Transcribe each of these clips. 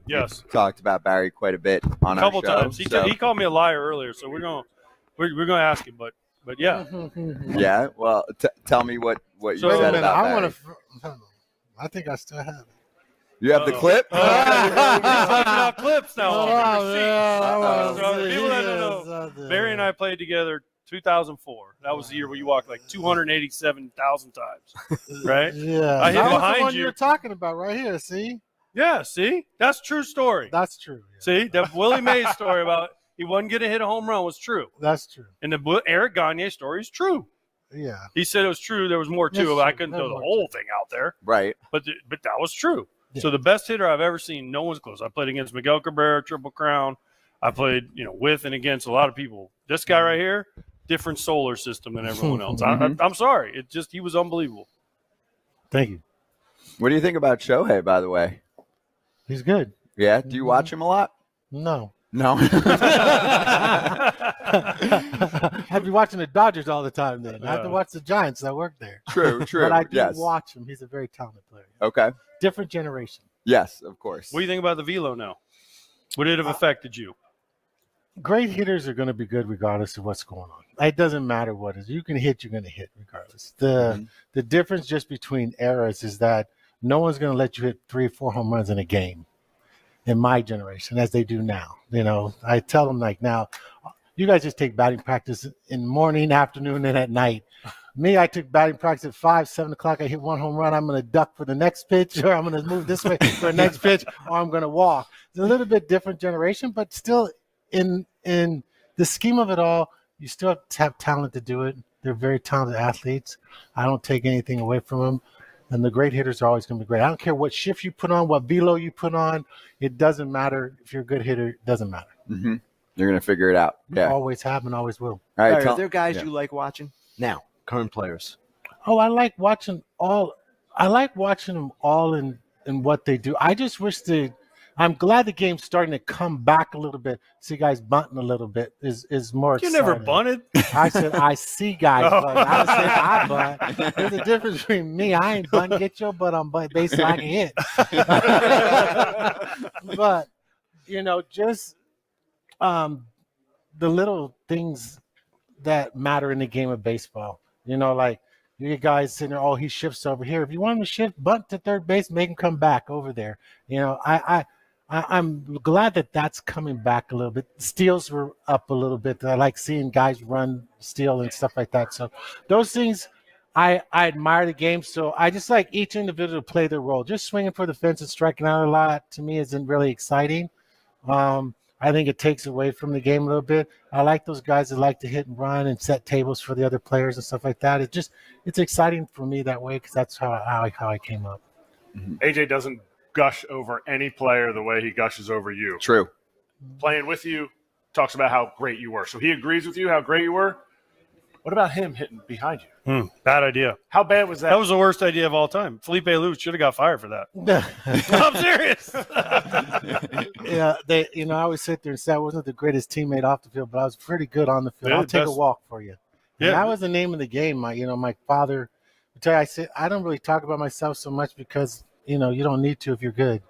Yes. We've talked about Barry quite a bit on our show. A couple times. He called me a liar earlier, so we're gonna ask him. But yeah. Yeah. Well, tell me what you said about Barry. I think I still have it. You have the clip? We're talking about clips now. People that don't know, Barry and I played together 2004. That was the year where you walked like 287,000 times, right? Yeah. I hit that was behind the one you. you're talking about right here, see? Yeah, see? That's a true story. That's true. Yeah. See? That Willie Mays story about he wasn't going to hit a home run was true. That's true. And the Eric Gagne story is true. Yeah. He said it was true. There was more to it. I couldn't throw the whole thing out there. Right. But that was true. Yeah. So the best hitter I've ever seen, no one's close. I played against Miguel Cabrera, Triple Crown. I played, with and against a lot of people. This guy right here, different solar system than everyone else. I'm sorry. He was unbelievable. Thank you. What do you think about Shohei, by the way? He's good. Yeah. Do you watch him a lot? No. I'd be watching the Dodgers all the time then. I have to watch the Giants. I work there. True. But I do watch him. He's a very talented player. Okay. Different generation. Yes, of course. What do you think about the velo now? Would it have affected you? Great hitters are going to be good regardless of what's going on. It doesn't matter what it is. You can hit, you're going to hit regardless. The difference just between eras is that no one's going to let you hit 3 or 4 home runs in a game in my generation as they do now. I tell them now, you guys just take batting practice in the morning, afternoon, and at night. Me, I took batting practice at 5, 7 o'clock. I hit 1 home run. I'm going to duck for the next pitch, or I'm going to move this way for the next pitch, or I'm going to walk. It's a little bit different generation, but still in the scheme of it all, you still have to have talent to do it. They're very talented athletes. I don't take anything away from them. And the great hitters are always going to be great. I don't care what shift you put on, what velo you put on. It doesn't matter. If you're a good hitter, it doesn't matter. Mm-hmm. You're going to figure it out. Yeah. Always have and always will. All right, are there guys you like watching now, current players? Oh, I like watching all. I like watching them all in what they do. I just wish I'm glad the game's starting to come back a little bit. See guys bunting a little bit is more exciting. You never bunted? I said I see guys bunting. I said I bunt. There's a difference between me. I ain't bunting. Get your butt on bunt base so I can hit. But, just the little things that matter in the game of baseball. Like you get guys sitting there, he shifts over here. If you want him to shift, bunt to third base, make him come back over there. I'm glad that that's coming back a little bit. Steals were up a little bit. I like seeing guys run steal and stuff like that. So those things, I admire the game. So I just like each individual to play their role. Just swinging for the fence and striking out a lot to me isn't really exciting. I think it takes away from the game a little bit. I like those guys that like to hit and run and set tables for the other players and stuff like that. It's exciting for me that way because that's how I came up. AJ doesn't gush over any player the way he gushes over you. True. Playing with you, talks about how great you were. So he agrees with you how great you were. What about him hitting behind you? Bad idea. How bad was that? That was the worst idea of all time. Felipe Luz should have got fired for that. I'm serious. Yeah, I always sit there and say I wasn't the greatest teammate off the field, but I was pretty good on the field. I'll take a walk for you. And that was the name of the game. My father would tell you, I said, I don't really talk about myself so much because, you don't need to if you're good.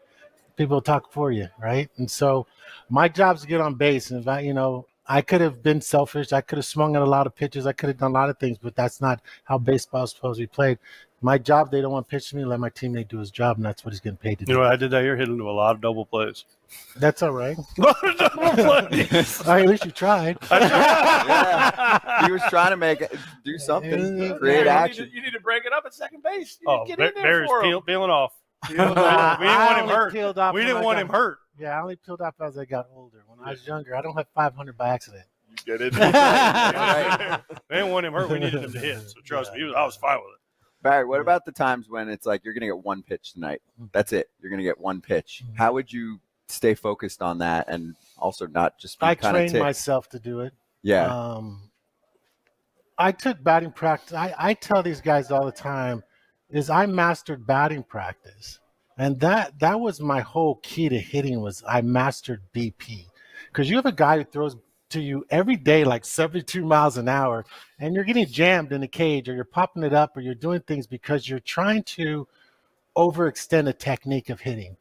People talk for you, right? And so my job's to get on base. And if I could have been selfish. I could have swung at a lot of pitches. I could have done a lot of things, but that's not how baseball is supposed to be played. My job, they don't want to pitch to me. Let my teammate do his job, and that's what he's getting paid to do. I did that year, hit into a lot of double plays. That's all right. A lot of double plays. All right, at least you tried. Yeah. He was trying to do something, create action. You need to break it up at second base. Get in there for him. Peeling off. We didn't want him hurt. We didn't want him hurt. Yeah, I only peeled off as I got older. When I was younger, I don't have 500 by accident. You get it. We didn't want him hurt. We needed him to hit. So trust me, I was fine with it. Barry, what about the times when it's like you're going to get one pitch tonight? That's it. You're going to get one pitch. How would you stay focused on that and also not just be kind of I trained myself to do it. Yeah. I took batting practice. I tell these guys all the time is I mastered batting practice. And that was my whole key to hitting was I mastered BP. Because you have a guy who throws to you every day like 72 miles an hour, and you're getting jammed in the cage, or you're popping it up, or you're doing things because you're trying to overextend a technique of hitting.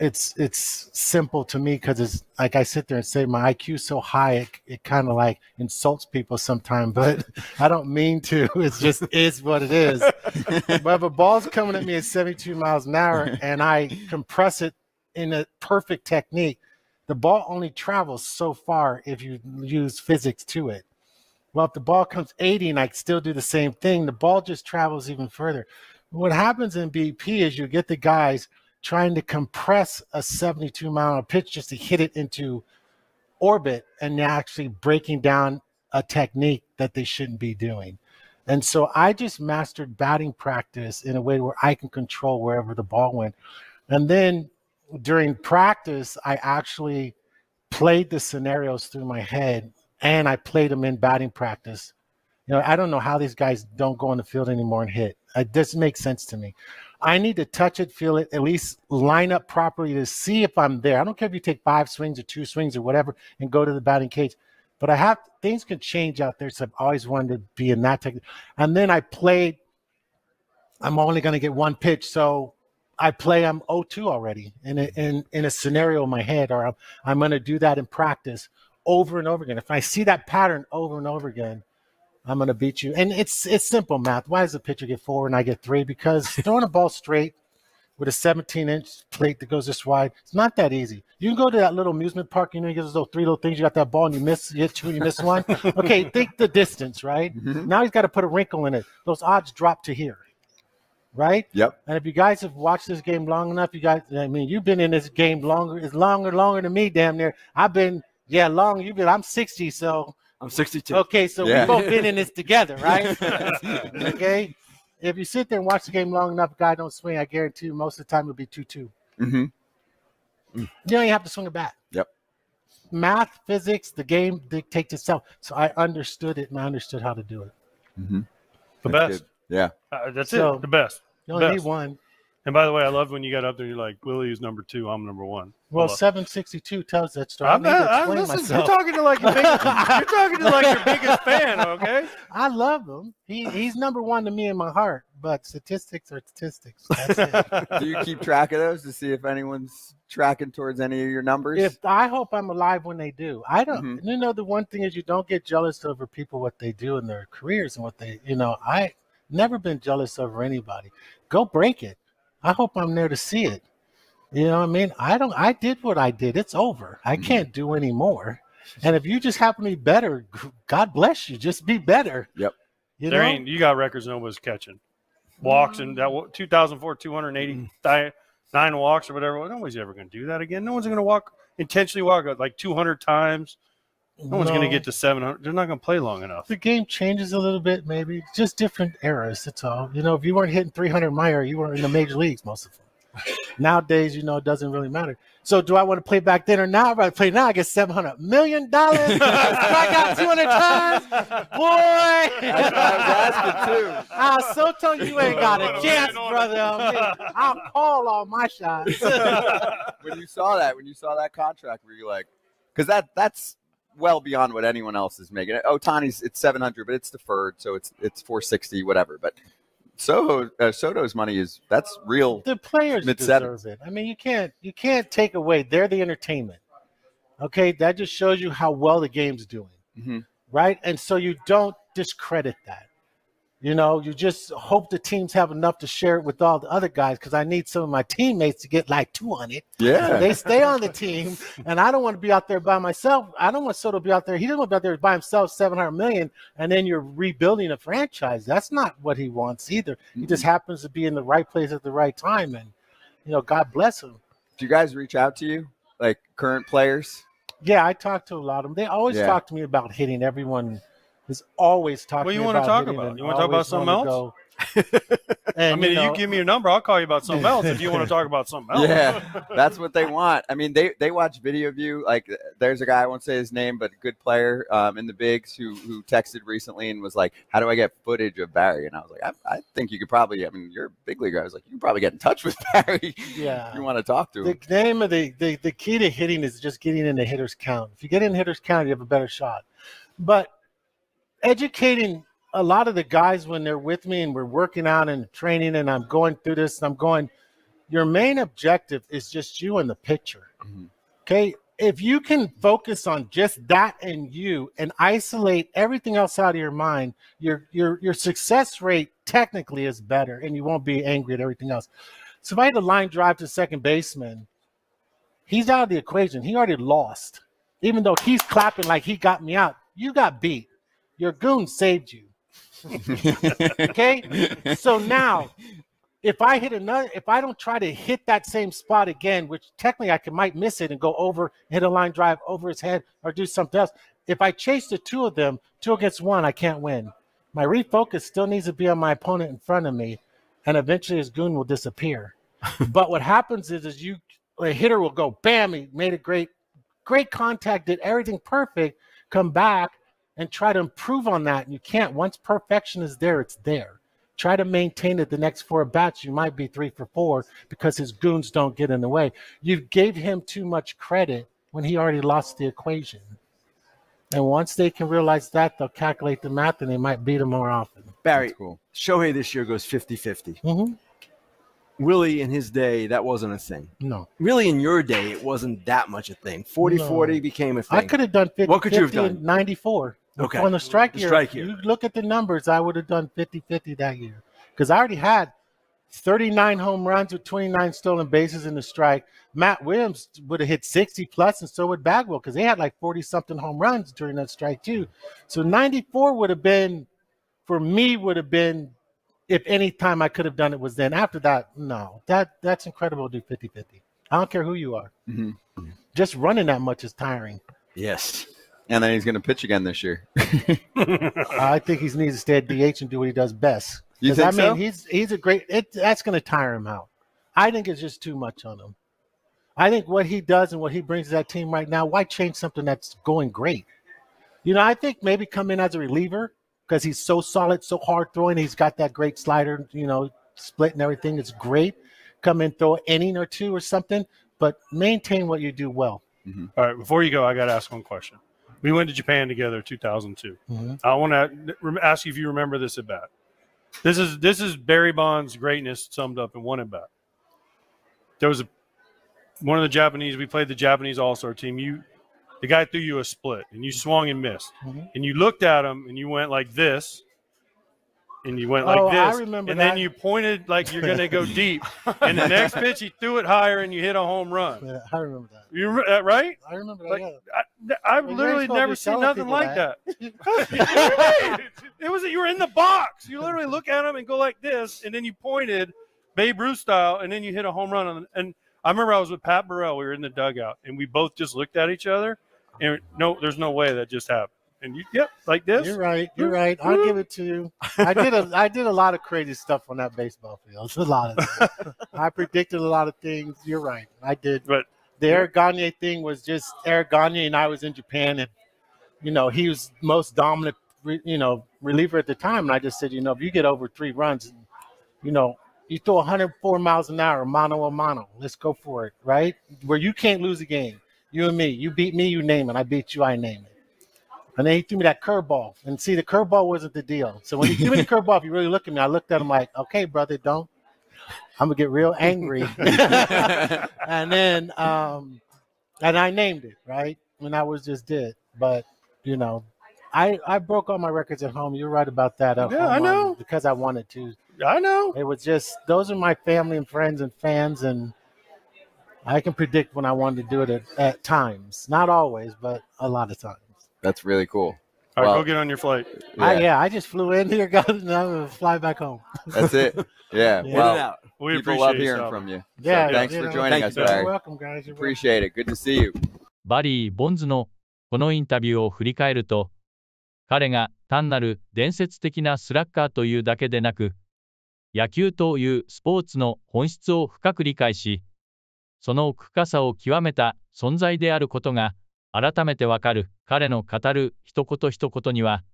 It's simple to me because it's like I sit there and say my IQ is so high it kind of like insults people sometimes, but I don't mean to. It just is what it is. But if a ball's coming at me at 72 miles an hour and I compress it in a perfect technique, the ball only travels so far if you use physics to it. Well, if the ball comes 80 and I still do the same thing, the ball just travels even further. What happens in BP is you get the guys trying to compress a 72-mile pitch just to hit it into orbit, and they're actually breaking down a technique that they shouldn't be doing. And so I just mastered batting practice in a way where I can control wherever the ball went. And then during practice, I actually played the scenarios through my head, and I played them in batting practice. You know, I don't know how these guys don't go on the field anymore and hit. It doesn't make sense to me. I need to touch it, feel it, at least line up properly to see if I'm there. I don't care if you take 5 swings or 2 swings or whatever and go to the batting cage. But things can change out there, so I've always wanted to be in that technique. And then I played, I'm only going to get 1 pitch, so I play I'm 0-2 already in a scenario in my head, or I'm going to do that in practice over and over again. If I see that pattern over and over again, I'm going to beat you. And it's simple math. Why does the pitcher get 4 and I get 3? Because throwing a ball straight with a 17-inch plate that goes this wide, it's not that easy. You can go to that little amusement park, you know, you get those little 3 little things, you got that ball and you hit 2 and you miss 1. Okay, think the distance, right? Mm-hmm. Now he's got to put a wrinkle in it. Those odds drop to here, right? Yep. And if you guys have watched this game long enough, you guys, I mean, you've been in this game longer. It's longer than me, damn near. I've been, long. I'm 60, so. I'm 62. Okay, so we've both been in this together, right? Okay? If you sit there and watch the game long enough, a guy don't swing, I guarantee you most of the time it'll be 2-2. Mm-hmm. You don't even have to swing a bat. Yep. Math, physics, the game dictates itself. So I understood it, and I understood how to do it. Mm-hmm. The best. Good. Yeah. That's So, it. The best. You only need one. And by the way, I love when you got up there, you're like, Willie's number 2, I'm number 1. Well, 762 tells that story. You're talking to like your biggest fan, okay? I love him. He's number 1 to me in my heart, but statistics are statistics. That's it. Do you keep track of those to see if anyone's tracking towards any of your numbers? I hope I'm alive when they do. I don't. Mm-hmm. You know, the one thing is you don't get jealous over people, what they do in their careers and what they. You know, I never been jealous over anybody. Go break it. I hope I'm there to see it. You know what I mean? I did what I did. It's over. I can't do any more. And if you just happen to be better, God bless you. Just be better. Yep. You got records nobody's catching. Walks in that 2004, 289 walks or whatever. Nobody's ever going to do that again. No one's going to intentionally walk like 200 times. No one's going to get to 700. They're not going to play long enough. The game changes a little bit, maybe. Just different eras, that's all. You know, if you weren't hitting 300 Meyer, you weren't in the major leagues, most of them. Nowadays, you know, it doesn't really matter. So do I want to play back then or now? If I play now, I get $700 million. Strike out 200 times. Boy. That's what I was asking, too. I'll so tell you ain't got a chance, brother. I'll call all my shots. When you saw that contract, were you like, because that's well beyond what anyone else is making. Ohtani's, it's 700, but it's deferred, so it's 460, whatever. But Soto's money that's real. The players deserve it. I mean, you can't take away. They're the entertainment. Okay, that just shows you how well the game's doing, right? And so you don't discredit that. You know, you just hope the teams have enough to share it with all the other guys, because I need some of my teammates to get like 200. Yeah. So they stay on the team, and I don't want to be out there by myself. I don't want Soto to be out there. He doesn't want to be out there by himself, $700 million, and then you're rebuilding a franchise. That's not what he wants either. He just happens to be in the right place at the right time, and, you know, God bless him. Do you guys reach out to you, like current players? Yeah, I talk to a lot of them. They always talk to me about hitting. Everyone is always talking about What do you want to talk about? You want to talk about something else? And, I mean, you give me your number, I'll call you about something else if you want to talk about something else. Yeah, that's what they want. I mean, they watch video of you. Like, there's a guy, I won't say his name, but a good player in the bigs who texted recently and was like, how do I get footage of Barry? And I was like, I think you could probably, I mean, you're a big leaguer. I was like, you can probably get in touch with Barry. Yeah. You want to talk to him. The name of the key to hitting is just getting in the hitter's count. If you get in hitter's count, you have a better shot. But educating a lot of the guys when they're with me and we're working out and training and I'm going through this, and I'm going, Your main objective is just you in the picture. Okay? If you can focus on just that and you and isolate everything else out of your mind, your success rate technically is better and you won't be angry at everything else. So if I had a line drive to second baseman, he's out of the equation. He already lost. Even though he's clapping like he got me out, you got beat. Your goon saved you. Okay? So now, if I don't try to hit that same spot again, which technically I might miss it and go over, hit a line drive over his head or do something else. If I chase the two of them, 2 against 1, I can't win. My refocus still needs to be on my opponent in front of me, and eventually his goon will disappear. But what happens is a hitter will go, bam, he made a great contact, did everything perfect, come back and try to improve on that. And you can't. Once perfection is there, it's there. Try to maintain it the next 4 bats. You might be 3 for 4 because his goons don't get in the way. You gave him too much credit when he already lost the equation. And once they can realize that, they'll calculate the math and they might beat him more often. Barry, cool. Shohei this year goes 50-50. Willie, in his day, that wasn't a thing. No. Really, in your day, it wasn't that much a thing. 40-40 became a thing. I could have done 50-50 what could you have done? in 94. Okay. On the strike year, year. you look at the numbers, I would have done 50-50 that year. Because I already had 39 home runs with 29 stolen bases in the strike. Matt Williams would have hit 60 plus, and so would Bagwell, because they had like 40-something home runs during that strike too. So 94 would have been, for me, if any time I could have done it was then. After that, no. That's incredible to do 50-50. I don't care who you are. Just running that much is tiring. Yes. And then he's going to pitch again this year. I think he needs to stay at DH and do what he does best. You think so? He's a great – that's going to tire him out. I think it's just too much on him. I think what he does and what he brings to that team right now, why change something that's going great? You know, I think maybe come in as a reliever because he's so solid, so hard throwing. He's got that great slider, split and everything. It's great. Come in, throw an inning or 2 or something, but maintain what you do well. All right, before you go, I got to ask one question. We went to Japan together in 2002. I want to ask you if you remember this at bat. This is Barry Bonds' greatness summed up in one at bat. There was one of the Japanese. We played the Japanese All-Star team. The guy threw you a split, and you swung and missed. And you looked at him, and you went like this. And you went like this. I remember and that. then you pointed like you're going to go deep. And the next pitch, he threw it higher, and you hit a home run. Yeah, I remember that. You remember that, right? I remember that, Like, yeah. I've Well, literally you're never supposed to be seen nothing telling like people that. It was you were in the box. You literally look at him and go like this, and then you pointed Babe Ruth style, and then you hit a home run. And I remember I was with Pat Burrell. We were in the dugout, and we both just looked at each other, and no, there's no way that just happened. And like this. You're right. I'll give it to you. I did a lot of crazy stuff on that baseball field. A lot of it. I predicted a lot of things. You're right. I did. But the Eric Gagne thing was just Eric Gagne, and I was in Japan, and he was most dominant, reliever at the time. And I just said, if you get over 3 runs, you throw 104 miles an hour, mano a mano. Let's go for it, right? Where you can't lose a game. You and me. You beat me, you name it. I beat you, I name it. And then he threw me that curveball. And see, the curveball wasn't the deal. So when he threw me the curveball, if you really look at me, I looked at him like, okay, brother, I'm going to get real angry. And then, and I named it, right? And that was just it. But, I broke all my records at home. You're right about that. Yeah, I know. Because I wanted to. I know. It was just, those are my family and friends and fans. And I can predict when I wanted to do it at times. Not always, but a lot of times. That's really cool. All right, go get on your flight. I just flew in here, got and I'm gonna fly back home. That's it. Yeah. Yeah. Well, We people appreciate love you hearing stopping. from you. Yeah, So thanks for joining us, You're Barry. welcome, guys. You're welcome. Appreciate it. Good to see you. バリー・ボンズのこのインタビューを振り返ると、彼が単なる伝説的なスラッガーというだけでなく、野球というスポーツの本質を深く理解し、その奥深さを極めた存在であることが改めてわかる。彼の語る一言一言には、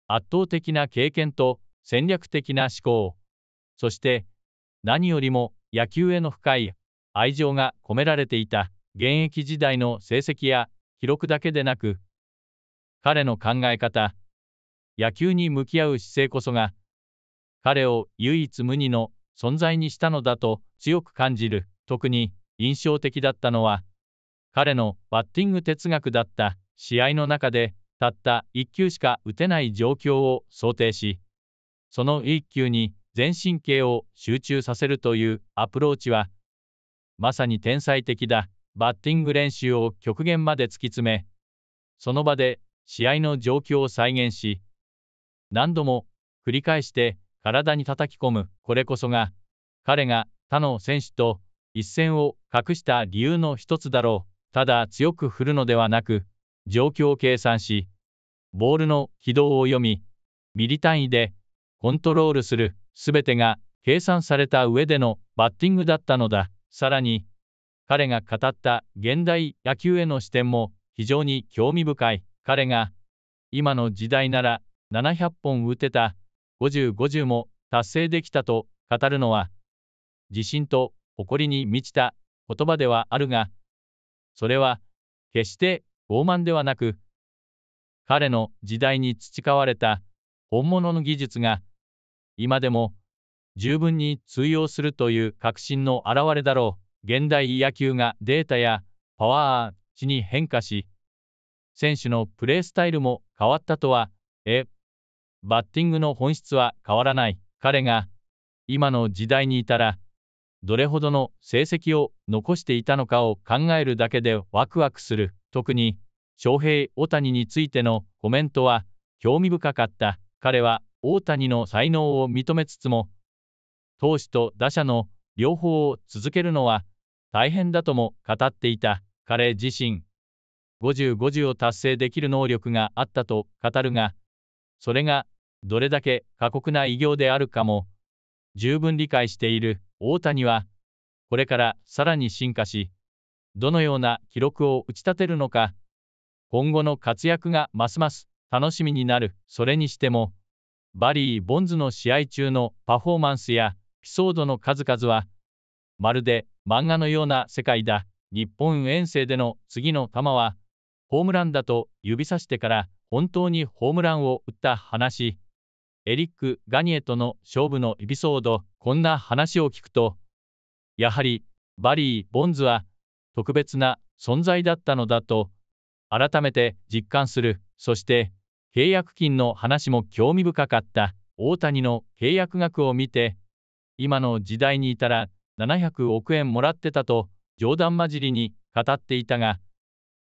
圧倒的な経験と戦略的な思考、そして何よりも野球への深い愛情が込められていた。現役時代の成績や記録だけでなく、彼の考え方、野球に向き合う姿勢こそが、彼を唯一無二の存在にしたのだと強く感じる。特に印象的だったのは、彼のバッティング哲学だった。試合の中でたった1球しか打てない状況を想定し、その1球に全神経を集中させるというアプローチは、まさに天才的だ。バッティング練習を極限まで突き詰め、その場で試合の状況を再現し、何度も繰り返して体に叩き込む。これこそが、彼が他の選手と一線を画した理由の一つだろう。ただ強く振るのではなく、状況を計算し、ボールの軌道を読み、ミリ単位でコントロールする。すべてが計算された上でのバッティングだったのだ。さらに、彼が語った現代野球への視点も非常に興味深い。彼が今の時代なら700本打てた50-50も達成できたと語るのは、自信と誇りに満ちた言葉ではあるが、それは決して傲慢ではなく、彼の時代に培われた本物の技術が今でも十分に通用するという確信の表れだろう。現代野球がデータやパワー値に変化し、選手のプレースタイルも変わったとは、バッティングの本質は変わらない。彼が今の時代にいたら、どれほどの成績を残していたのかを考えるだけでワクワクする。特に翔平・大谷についてのコメントは興味深かった。彼は大谷の才能を認めつつも、投手と打者の両方を続けるのは大変だとも語っていた。彼自身、50-50を達成できる能力があったと語るが、それがどれだけ過酷な偉業であるかも十分理解している。大谷はこれからさらに進化し、どのような記録を打ち立てるのか、今後の活躍がますます楽しみになる。それにしても、バリー・ボンズの試合中のパフォーマンスやエピソードの数々は、まるで漫画のような世界だ。日本遠征での次の球は、ホームランだと指さしてから本当にホームランを打った話。エリック・ガニエとの勝負のエピソード。こんな話を聞くと、やはりバリー・ボンズは特別な存在だったのだと改めて実感する。そして契約金の話も興味深かった。大谷の契約額を見て、今の時代にいたら700億円もらってたと冗談交じりに語っていたが、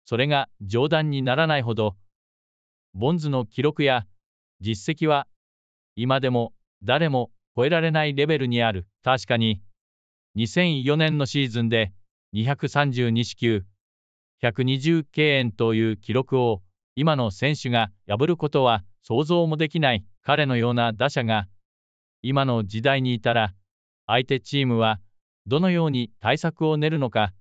それが冗談にならないほど、ボンズの記録や実績は今でも誰も超えられないレベルにある。確かに、2004年のシーズンで232四球、120敬遠という記録を今の選手が破ることは想像もできない。彼のような打者が今の時代にいたら、相手チームはどのように対策を練るのか、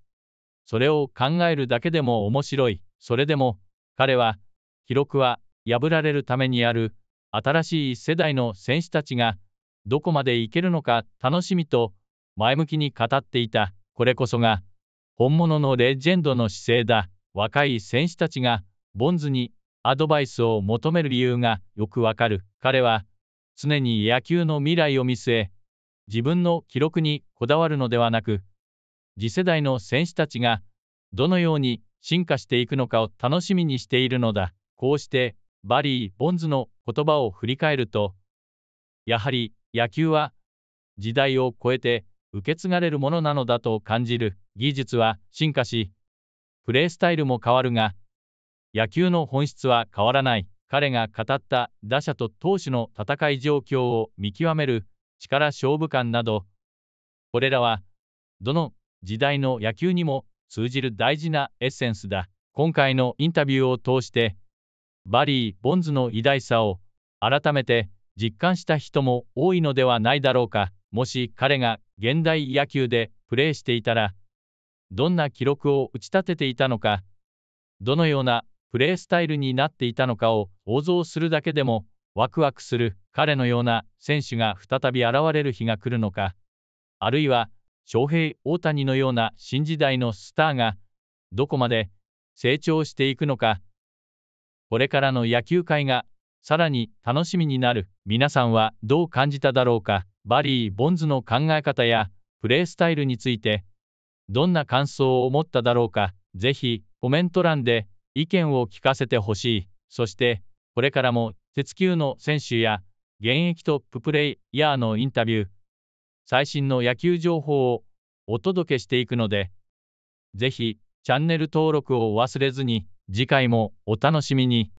それを考えるだけでも面白い。それでも彼は、記録は破られるためにある新しい世代の選手たちがどこまでいけるのか楽しみと前向きに語っていた。これこそが本物のレジェンドの姿勢だ。若い選手たちがボンズにアドバイスを求める理由がよくわかる。彼は常に野球の未来を見据え、自分の記録にこだわるのではなく、次世代の選手たちがどのように進化していくのかを楽しみにしているのだ。こうしてバリー・ボンズの言葉を振り返ると、やはり野球は時代を超えて受け継がれるものなのだと感じる。技術は進化し、プレースタイルも変わるが、野球の本質は変わらない。彼が語った打者と投手の戦い状況を見極める力勝負感など、これらはどの時代の野球にも通じる大事なエッセンスだ。今回のインタビューを通して、バリー・ボンズの偉大さを改めて実感した人も多いのではないだろうか。もし彼が現代野球でプレーしていたら、どんな記録を打ち立てていたのか、どのようなプレースタイルになっていたのかを想像するだけでもワクワクする。彼のような選手が再び現れる日が来るのか、あるいは翔平・大谷のような新時代のスターがどこまで成長していくのか、これからの野球界がさらに楽しみになる。皆さんはどう感じただろうか。バリー・ボンズの考え方やプレースタイルについて、どんな感想を持っただろうか、ぜひコメント欄で意見を聞かせてほしい。そして、これからも鉄球の選手や現役トッププレイヤーのインタビュー、最新の野球情報をお届けしていくので、ぜひチャンネル登録を忘れずに、次回もお楽しみに。